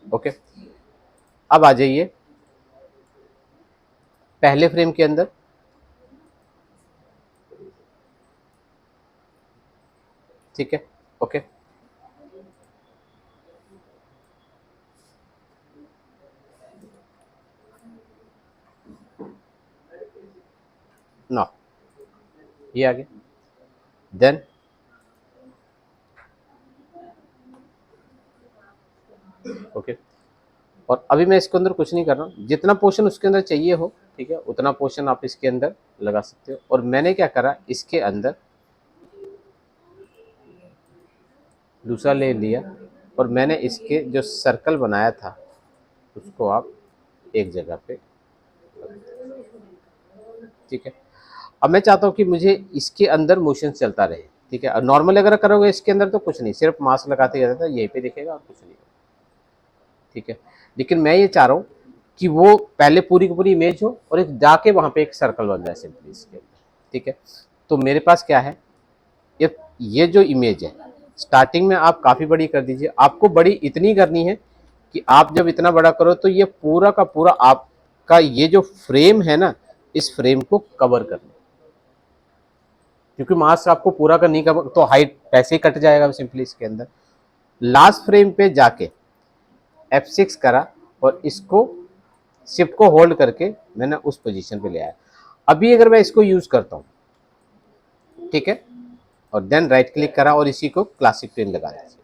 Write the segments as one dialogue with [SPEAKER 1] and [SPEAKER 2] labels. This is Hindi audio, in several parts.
[SPEAKER 1] ओके, अब आ जाइए पहले फ्रेम के अंदर। ठीक है, ओके, ना ये आ गया। देन ओके, और अभी मैं इसके अंदर कुछ नहीं कर रहा हूँ, जितना पोर्शन उसके अंदर चाहिए हो, ठीक है, उतना पोर्शन आप इसके अंदर लगा सकते हो। और मैंने क्या करा, इसके अंदर दूसरा ले लिया और मैंने इसके जो सर्कल बनाया था उसको आप एक जगह पे, ठीक है। अब मैं चाहता हूँ कि मुझे इसके अंदर मोशन चलता रहे, ठीक है। और नॉर्मल अगर करोगे इसके अंदर तो कुछ नहीं, सिर्फ मास्क लगाते रहता है, यहीं पे दिखेगा और कुछ नहीं, ठीक है। लेकिन मैं ये चाह रहा हूँ कि वो पहले पूरी की पूरी इमेज हो और एक जाके वहाँ पे एक सर्कल बन जाए सिंपली इसके अंदर, ठीक है। तो मेरे पास क्या है, ये जो इमेज है स्टार्टिंग में आप काफ़ी बड़ी कर दीजिए। आपको बड़ी इतनी करनी है कि आप जब इतना बड़ा करो तो ये पूरा का पूरा आपका ये जो फ्रेम है ना, इस फ्रेम को कवर कर ले, क्योंकि मास्क आपको पूरा का नहीं कवर तो हाइट पैसे ही कट जाएगा सिंपली इसके अंदर। लास्ट फ्रेम पे जाके F6 करा और इसको शिफ्ट को होल्ड करके मैंने उस पोजीशन पे ले आया। अभी अगर मैं इसको यूज करता हूँ, ठीक है, और देन राइट क्लिक करा और इसी को क्लासिक पेन लगा दीजिए,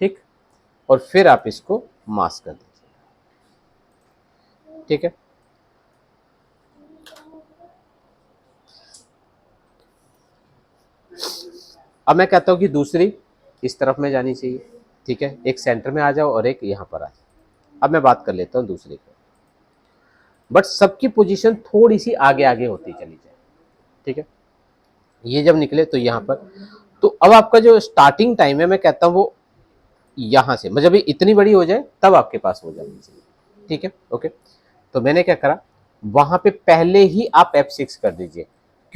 [SPEAKER 1] ठीक, और फिर आप इसको मास्क कर दीजिए, ठीक है। अब मैं कहता हूँ कि दूसरी इस तरफ में जानी चाहिए, ठीक है, एक सेंटर में आ जाओ और एक यहाँ पर आ जाओ। अब मैं बात कर लेता हूँ दूसरी को, बट सबकी पोजीशन थोड़ी सी आगे आगे होती चली जाए, ठीक है। ये जब निकले तो यहाँ पर, तो अब आपका जो स्टार्टिंग टाइम है मैं कहता हूँ वो यहाँ से मतलब ये इतनी बड़ी हो जाए तब आपके पास हो जानी चाहिए, ठीक है, ओके। तो मैंने क्या करा, वहां पे पहले ही आप F6 कर दीजिए।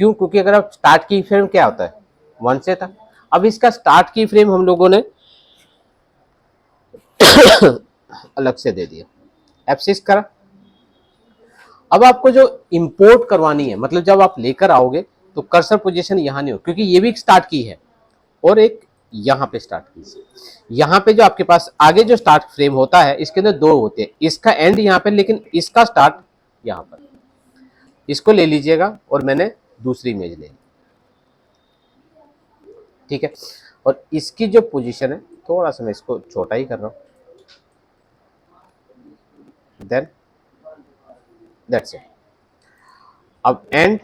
[SPEAKER 1] क्यों? क्योंकि अगर आप स्टार्ट की फ्रेम क्या होता है 1 से था, अब इसका स्टार्ट की फ्रेम हम लोगों ने अलग से दे दिया, F6 करा। अब आपको जो इंपोर्ट करवानी है, मतलब जब आप लेकर आओगे तो कर्सर पोजीशन यहाँ नहीं हो, क्योंकि ये भी एक स्टार्ट की है और एक यहाँ पे स्टार्ट की है। यहाँ पे जो आपके पास आगे जो स्टार्ट फ्रेम होता है इसके अंदर दो होते हैं, इसका एंड यहाँ पे लेकिन इसका स्टार्ट यहाँ पर। इसको ले लीजिएगा और मैंने दूसरी इमेज ले ली, ठीक है। और इसकी जो पोजीशन है थोड़ा सा मैं इसको छोटा ही कर रहा हूँ, देन दैट्स इट। अब एंड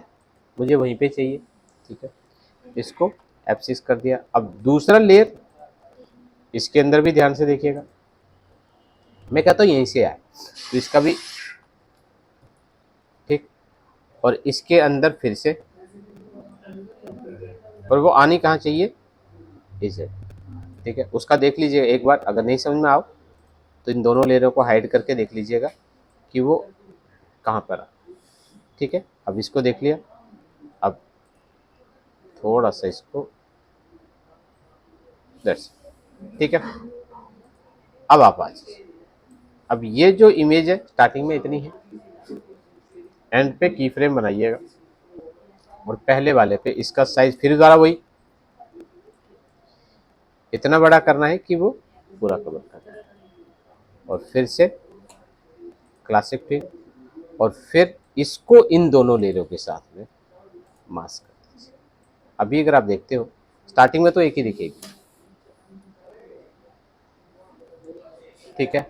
[SPEAKER 1] मुझे वहीं पे चाहिए, ठीक है, इसको F6 कर दिया। अब दूसरा लेयर इसके अंदर भी ध्यान से देखिएगा, मैं कहता हूँ यहीं से आए तो इसका भी, ठीक, और इसके अंदर फिर से, और वो आनी कहाँ चाहिए, इसे, ठीक है। उसका देख लीजिएगा एक बार, अगर नहीं समझ में आओ तो इन दोनों लेयरों को हाइड करके देख लीजिएगा कि वो कहाँ पर आ, ठीक है। अब इसको देख लिया, अब थोड़ा सा इसको, दैट्स, ठीक है। अब आप आ जाइए, अब ये जो इमेज है स्टार्टिंग में इतनी है, एंड पे की फ्रेम बनाइएगा और पहले वाले पे इसका साइज फिर दोबारा वही इतना बड़ा करना है कि वो पूरा कवर कर दे, और फिर से क्लासिक फिल, और फिर इसको इन दोनों लेयरों के साथ में मास्क कर दीजिए। अभी अगर आप देखते हो स्टार्टिंग में तो एक ही दिखेगी, ठीक है,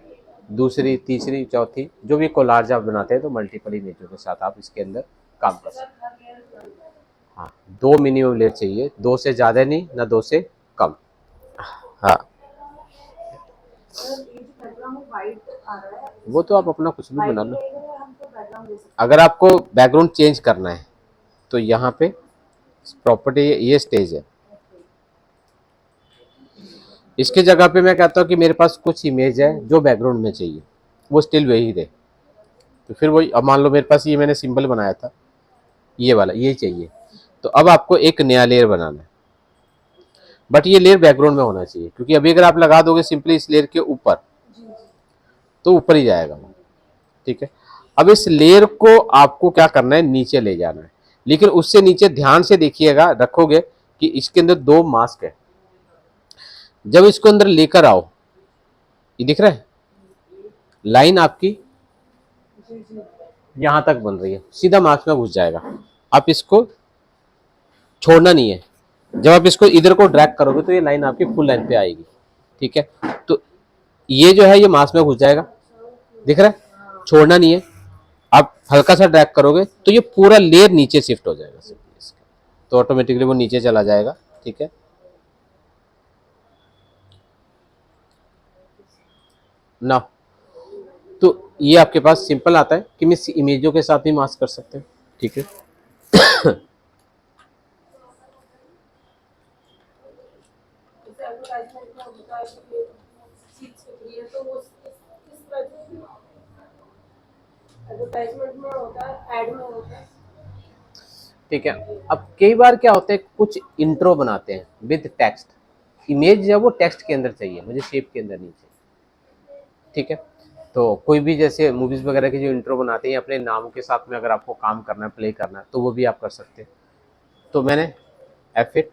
[SPEAKER 1] दूसरी तीसरी चौथी जो भी कोलार्ज आप बनाते हैं तो मल्टीपल इमेजों के साथ आप इसके अंदर काम कर सकते हैं। हाँ, 2 मिनिमम लेयर चाहिए, 2 से ज़्यादा नहीं ना 2 से कम। हाँ, वो तो आप अपना कुछ भी बना लो। अगर आपको बैकग्राउंड चेंज करना है तो यहाँ पे प्रॉपर्टी, ये स्टेज है, इसके जगह पे मैं कहता हूँ कि मेरे पास कुछ इमेज है जो बैकग्राउंड में चाहिए, वो स्टिल वही रहे, तो फिर वही, अब मान लो मेरे पास ये मैंने सिंबल बनाया था, ये वाला ये चाहिए, तो अब आपको एक नया लेयर बनाना है। बट ये लेयर बैकग्राउंड में होना चाहिए, क्योंकि अभी अगर आप लगा दोगे सिंपली इस लेयर के ऊपर तो ऊपर ही जाएगा वो। ठीक है, अब इस लेयर को आपको क्या करना है, नीचे ले जाना है। लेकिन उससे नीचे ध्यान से देखिएगा, रखोगे कि इसके अंदर दो मास्क है। जब इसको अंदर लेकर आओ, ये दिख रहा है लाइन आपकी यहां तक बन रही है, सीधा मास्क में घुस जाएगा। आप इसको छोड़ना नहीं है। जब आप इसको इधर को ड्रैग करोगे तो ये लाइन आपकी फुल लाइन पे आएगी। ठीक है, तो ये जो है ये मास्क में घुस जाएगा, दिख रहा है, छोड़ना नहीं है। आप हल्का सा ड्रैग करोगे तो ये पूरा लेयर नीचे शिफ्ट हो जाएगा, तो ऑटोमेटिकली वो नीचे चला जाएगा। ठीक है ना, तो ये आपके पास सिंपल आता है कि मैं इमेजों के साथ भी मास्क कर सकते हैं। ठीक है, ठीक है। अब कई बार क्या होता है, कुछ इंट्रो बनाते हैं विद टेक्स्ट, इमेज जो है वो टेक्स्ट के अंदर चाहिए, मुझे शेप के अंदर नहीं चाहिए। ठीक है, तो कोई भी जैसे मूवीज वगैरह के जो इंट्रो बनाते हैं अपने नाम के साथ में, अगर आपको काम करना है, प्ले करना है, तो वो भी आप कर सकते हैं। तो मैंने F8,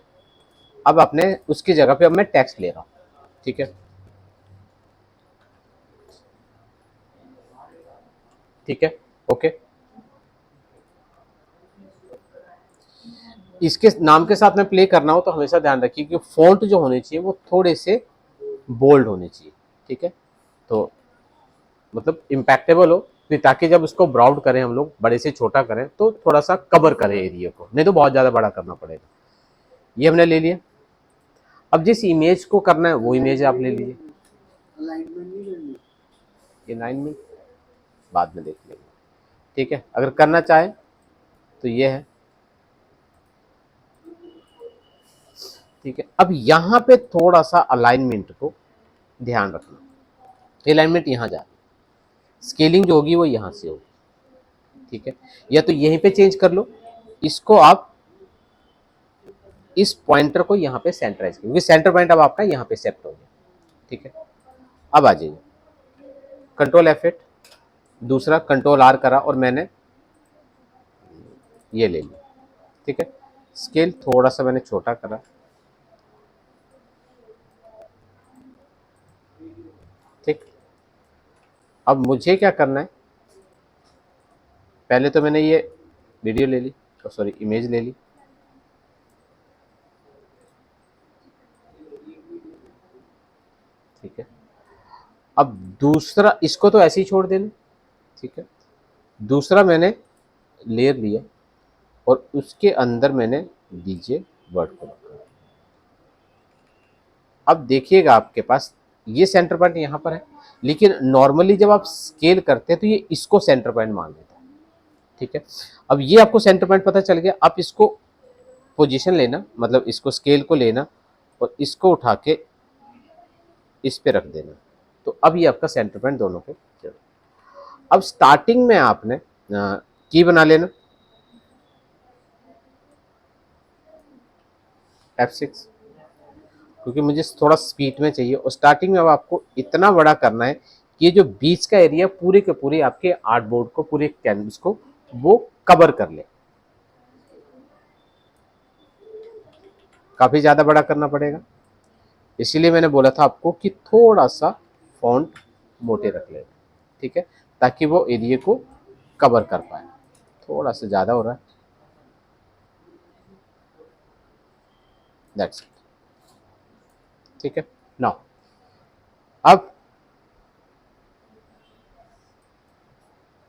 [SPEAKER 1] अब अपने उसकी जगह पे अब मैं टेक्स्ट ले रहा हूँ। ठीक है, ठीक है, ओके। इसके नाम के साथ में प्ले करना हो तो हमेशा ध्यान रखिए कि फॉन्ट जो होने चाहिए वो थोड़े से बोल्ड होने चाहिए। ठीक है, तो मतलब इम्पैक्टेबल हो, ताकि जब उसको ब्राउड करें हम लोग, बड़े से छोटा करें तो थोड़ा सा कवर करे एरिया को, नहीं तो बहुत ज़्यादा बड़ा करना पड़ेगा। ये हमने ले लिया। अब जिस इमेज को करना है वो इमेज आप ले लीजिए। ये 9 मिनट बाद में देख लेंगे। ठीक है, अगर करना चाहे तो ये है। ठीक है, अब यहाँ पे थोड़ा सा अलाइनमेंट को ध्यान रखना, अलाइनमेंट यहाँ जा रही है, स्केलिंग जो होगी वो यहाँ से होगी। ठीक है, या तो यहीं पे चेंज कर लो, इसको आप इस पॉइंटर को यहाँ पे सेंटराइज करो, क्योंकि सेंटर पॉइंट अब आपका यहाँ पे सेट हो गया। ठीक है, अब आ जाइए, कंट्रोल F8, दूसरा कंट्रोल R करा और मैंने ये ले लिया। ठीक है, स्केल थोड़ा सा मैंने छोटा करा। ठीक, अब मुझे क्या करना है, पहले तो मैंने ये वीडियो ले ली, सॉरी इमेज ले ली। ठीक है, अब दूसरा, इसको तो ऐसे ही छोड़ देना। ठीक है, दूसरा मैंने लेयर लिया और उसके अंदर मैंने डीजे वर्ड को रखा। अब देखिएगा आपके पास ये सेंटर पॉइंट यहाँ पर है, लेकिन नॉर्मली जब आप स्केल करते हैं तो ये इसको सेंटर पॉइंट मान लेता है। ठीक है, अब ये आपको सेंटर पॉइंट पता चल गया। आप इसको पोजीशन लेना, मतलब इसको स्केल को लेना और इसको उठा के इस पे रख देना, तो अब ये आपका सेंटर पॉइंट दोनों पे। अब स्टार्टिंग में आपने की बना लेना, F6, क्योंकि मुझे थोड़ा स्पीड में चाहिए। और स्टार्टिंग में अब आपको इतना बड़ा करना है कि ये जो बीच का एरिया पूरे के पूरे आपके आर्टबोर्ड को, पूरे कैनवस को वो कवर कर ले। काफी ज्यादा बड़ा करना पड़ेगा, इसीलिए मैंने बोला था आपको कि थोड़ा सा फॉन्ट मोटे रख लेना। ठीक है, ताकि वो एरिया को कवर कर पाए। थोड़ा सा ज्यादा हो रहा है, दैट्स इट। ठीक है, नाउ अब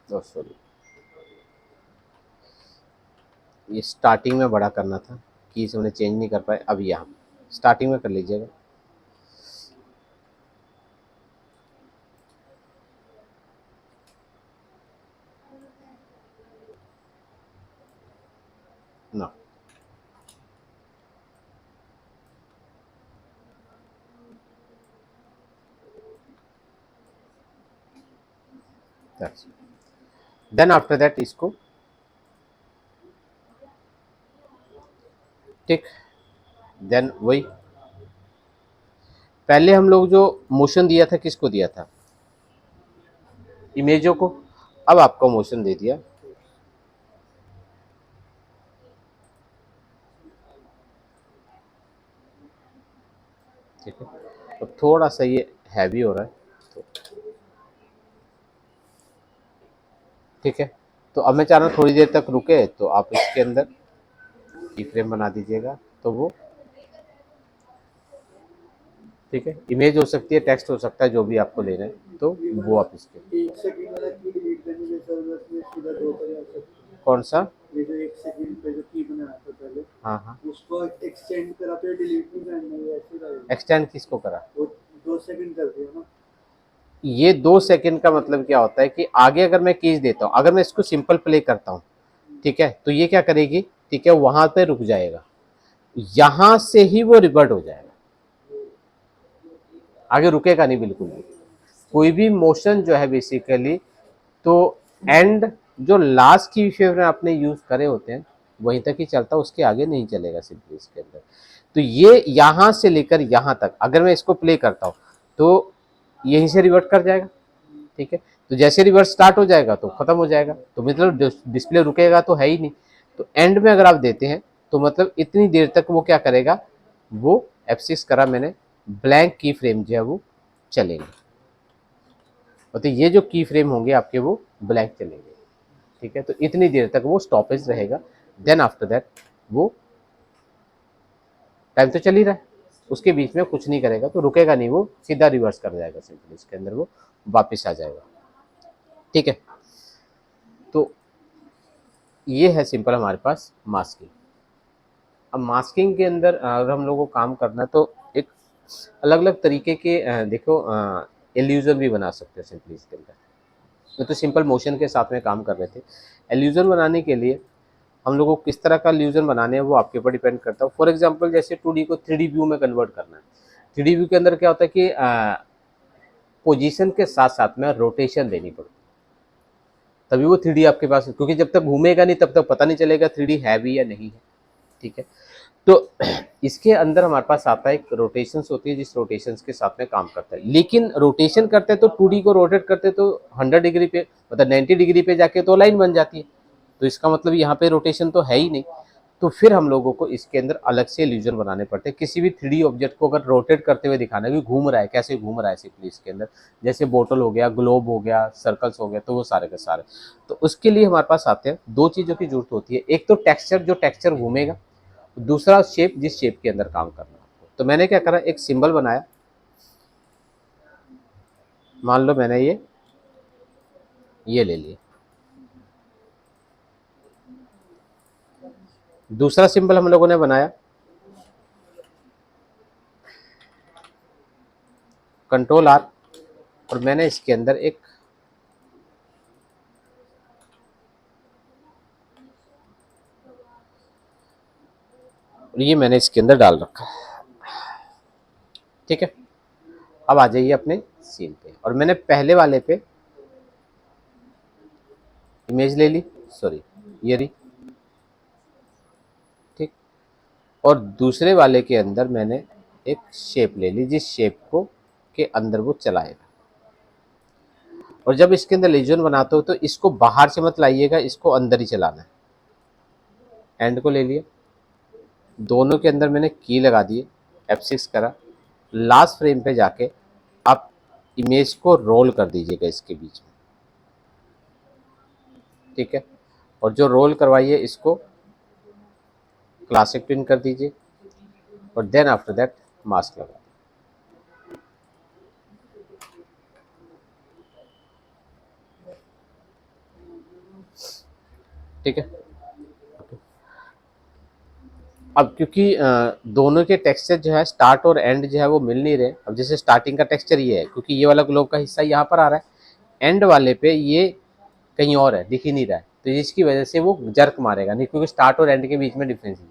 [SPEAKER 1] सॉरी, ये स्टार्टिंग में बड़ा करना था, कीज हमने चेंज नहीं कर पाए। अब यहाँ स्टार्टिंग में कर लीजिएगा। ना, दैट्स देन आफ्टर दैट इसको ठीक, देन वही पहले हम लोग जो मोशन दिया था किसको दिया था, इमेजों को, अब आपको मोशन दे दिया, ठीक है। तो थोड़ा सा ये हैवी हो रहा है, तो ठीक है। तो अब मैं चाह रहा हूँ थोड़ी देर तक रुके, तो आप इसके अंदर की फ्रेम बना दीजिएगा, तो वो ठीक है, इमेज हो सकती है, टेक्स्ट हो सकता है, जो भी आपको लेना है, तो वो आप इसके,
[SPEAKER 2] एक सेकंड वाला की डिलीट करने की जरूरत नहीं, सीधा दो पर आ सकते हैं।
[SPEAKER 1] कौन सा,
[SPEAKER 2] ये जो एक सेकंड पे जो की बनाया था पहले,
[SPEAKER 1] हाँ हाँ,
[SPEAKER 2] उसको एक्सटेंड करा तो डिलीट नहीं करना है, ऐसे रहेगा।
[SPEAKER 1] एक्सटेंड किसको करा,
[SPEAKER 2] वो 2 सेकंड कर दिया ना।
[SPEAKER 1] ये 2 सेकंड का मतलब क्या होता है कि आगे अगर मैं कीज देता हूँ, अगर मैं इसको सिंपल प्ले करता हूँ, ठीक है, तो ये क्या करेगी, ठीक है, वहां पे रुक जाएगा, यहां से ही वो रिवर्ट हो जाएगा, आगे रुकेगा नहीं बिल्कुल भी। कोई भी मोशन जो है बेसिकली, तो एंड जो लास्ट की फेवर आपने यूज करे होते हैं वहीं तक ही चलता, उसके आगे नहीं चलेगा सिंपली इसके अंदर। तो ये यहां से लेकर यहां तक अगर मैं इसको प्ले करता हूं, तो यहीं से रिवर्ट कर जाएगा, ठीक है। तो जैसे रिवर्स स्टार्ट हो जाएगा तो खत्म हो जाएगा, तो मतलब डिस्प्ले रुकेगा तो है ही नहीं। तो एंड में अगर आप देते हैं तो मतलब इतनी देर तक वो क्या करेगा, वो F6 करा मैंने, ब्लैंक की फ्रेम जो है वो चलेंगे, तो ये जो की फ्रेम होंगे आपके वो ब्लैंक चलेंगे, ठीक है। तो इतनी देर तक वो स्टॉपेज रहेगा, देन आफ्टर दैट वो टाइम तो चल ही रहा है, उसके बीच में कुछ नहीं करेगा, तो रुकेगा नहीं, वो सीधा रिवर्स कर जाएगा, सिंपली इसके अंदर वो वापस आ जाएगा, ठीक है। तो ये है सिंपल हमारे पास मास्किंग। अब मास्किंग के अंदर अगर हम लोगों को काम करना है तो एक अलग अलग तरीके के देखो एल्यूजन भी बना सकते हैं सिंपली इसके अंदर। तो सिंपल मोशन के साथ में काम कर रहे थे, एल्यूजन बनाने के लिए हम लोगों को किस तरह का एल्यूजन बनाने हैं वो आपके ऊपर डिपेंड करता है। फॉर एग्जांपल जैसे 2D को 3D व्यू में कन्वर्ट करना है, 3D व्यू के अंदर क्या होता है कि पोजीशन के साथ साथ में रोटेशन देनी पड़ती है, तभी वो 3D आपके पास, क्योंकि जब तक घूमेगा नहीं तब तक पता नहीं चलेगा 3D है भी या नहीं है, ठीक है। तो इसके अंदर हमारे पास आता है एक रोटेशंस होती है, जिस रोटेशंस के साथ में काम करता है, लेकिन रोटेशन करते हैं तो 2D को रोटेट करते तो 100 डिग्री पे, मतलब 90 डिग्री पे जाके तो लाइन बन जाती है, तो इसका मतलब यहाँ पे रोटेशन तो है ही नहीं। तो फिर हम लोगों को इसके अंदर अलग से इल्यूजन बनाने पड़ते हैं। किसी भी 3D ऑब्जेक्ट को अगर रोटेट करते हुए दिखाना है कि घूम रहा है, कैसे घूम रहा है सिंपली इसके अंदर, जैसे बोतल हो गया, ग्लोब हो गया, सर्कल्स हो गए, तो वो सारे के सारे, तो उसके लिए हमारे पास आते हैं दो चीज़ों की जरूरत होती है। एक तो टेक्सचर, जो टेक्सचर घूमेगा, दूसरा शेप, जिस शेप के अंदर काम करना है आपको। तो मैंने क्या करा, एक सिंबल बनाया, मान लो मैंने ये ले लिया। दूसरा सिंबल हम लोगों ने बनाया, Ctrl+R, और मैंने इसके अंदर एक ये मैंने इसके अंदर डाल रखा है, ठीक है। अब आ जाइए अपने सीन पे, और मैंने पहले वाले पे इमेज ले ली, सॉरी ये रही, ठीक। और दूसरे वाले के अंदर मैंने एक शेप ले ली, जिस शेप को के अंदर वो चलाएगा। और जब इसके अंदर लीजन बनाते हो तो इसको बाहर से मत लाइएगा, इसको अंदर ही चलाना है। एंड को ले लिया, दोनों के अंदर मैंने की लगा दिए, F6 करा, लास्ट फ्रेम पे जाके आप इमेज को रोल कर दीजिएगा इसके बीच में, ठीक है। और जो रोल करवाइए इसको क्लासिक प्रिंट कर दीजिए, और देन आफ्टर दैट मास्क लगा, ठीक है। अब क्योंकि दोनों के टेक्सचर जो है स्टार्ट और एंड जो है वो मिल नहीं रहे। अब जैसे स्टार्टिंग का टेक्सचर ये है, क्योंकि ये वाला ग्लोब का हिस्सा यहाँ पर आ रहा है, एंड वाले पे ये कहीं और है, दिख ही नहीं रहा है, तो इसकी वजह से वो जर्क मारेगा नहीं, क्योंकि स्टार्ट और एंड के बीच में डिफरेंस है।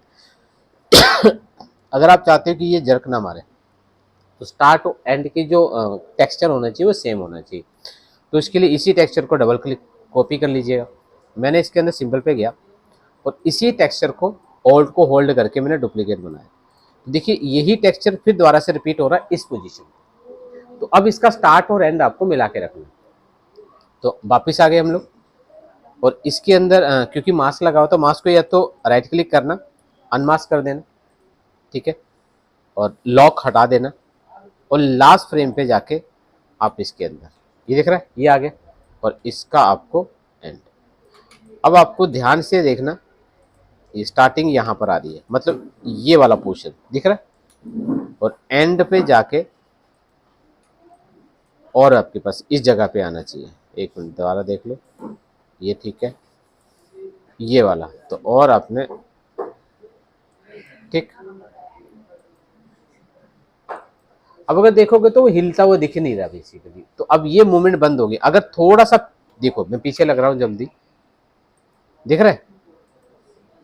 [SPEAKER 1] अगर आप चाहते हो कि ये जर्क ना मारे, तो स्टार्ट और एंड की जो टेक्सचर होना चाहिए वो सेम होना चाहिए। तो इसके लिए इसी टेक्सचर को डबल क्लिक कॉपी कर लीजिएगा। मैंने इसके अंदर सिंबल पे गया और इसी टेक्सचर को ऑल्ट को होल्ड करके मैंने डुप्लीकेट बनाया। देखिए यही टेक्सचर फिर दोबारा से रिपीट हो रहा है इस पोजीशन में। तो अब इसका स्टार्ट और एंड आपको मिला के रखना है। तो वापिस आ गए हम लोग, और इसके अंदर क्योंकि मास्क लगा हो तो मास्क को या तो राइट क्लिक करना, अनमास्क कर देना, ठीक है, और लॉक हटा देना, और लास्ट फ्रेम पे जाके आप इसके अंदर ये दिख रहा है ये आ गया, और इसका आपको एंड। अब आपको ध्यान से देखना, ये स्टार्टिंग यहाँ पर आ रही है, मतलब ये वाला पोर्शन दिख रहा है, और एंड पे जाके और आपके पास इस जगह पे आना चाहिए। एक मिनट दोबारा देख लो, ये ठीक है, ये वाला तो और आपने ठीक। अब अगर देखोगे तो वो हिलता हुआ दिख नहीं रहा बेसिकली, तो अब ये मूवमेंट बंद होगी। अगर थोड़ा सा देखो, मैं पीछे लग रहा हूँ जल्दी, दिख रहा है,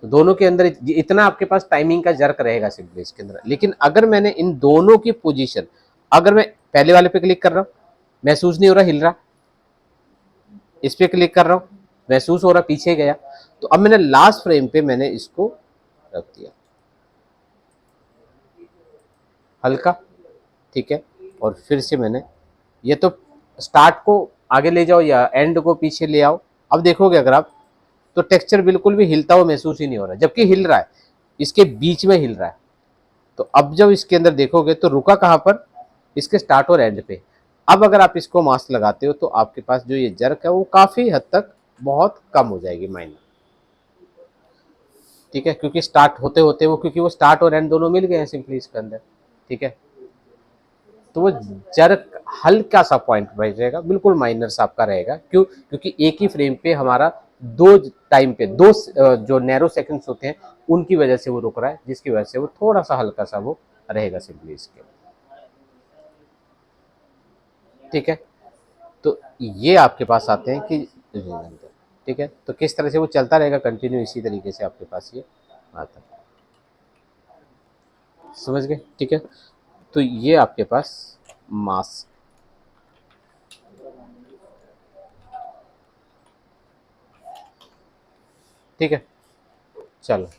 [SPEAKER 1] तो दोनों के अंदर इतना आपके पास टाइमिंग का जर्क रहेगा सिंपली इसके अंदर। लेकिन अगर मैंने इन दोनों की पोजीशन, अगर मैं पहले वाले पे क्लिक कर रहा हूँ, महसूस नहीं हो रहा हिल रहा, इस पे क्लिक कर रहा हूँ, महसूस हो रहा पीछे गया, तो अब मैंने लास्ट फ्रेम पे मैंने इसको रख दिया हल्का, ठीक है, और फिर से मैंने ये तो स्टार्ट को आगे ले जाओ या एंड को पीछे ले आओ। अब देखोगे अगर आप, तो टेक्सचर बिल्कुल भी हिलता हुआ महसूस ही नहीं हो रहा, जबकि हिल रहा है, इसके बीच में हिल रहा है। तो अब जब इसके अंदर देखोगे तो रुका कहाँ पर, इसके स्टार्ट और एंड पे। अब अगर आप इसको मास्क लगाते हो तो आपके पास जो ये जर्क है वो काफ़ी हद तक बहुत कम हो जाएगी, माइनर, ठीक है, क्योंकि स्टार्ट होते होते वो, क्योंकि वो स्टार्ट और एंड दोनों मिल गए हैं सिंपली इसके अंदर, ठीक है, तो वो जर्क हल्का सा पॉइंट बढ़ जाएगा, बिल्कुल माइनर सा आपका रहेगा। क्यों? क्योंकि एक ही फ्रेम पे हमारा दो टाइम पे दो जो नैरो सेकंड्स होते हैं उनकी वजह से वो रुक रहा है, जिसकी वजह से वो थोड़ा सा हल्का सा वो रहेगा सिंपली इसके, ठीक है। तो ये आपके पास आते हैं कि, ठीक है, तो किस तरह से वो चलता रहेगा कंटिन्यू, इसी तरीके से आपके पास ये आता है, समझ गए, ठीक है। तो ये आपके पास मास, ठीक है, चलो।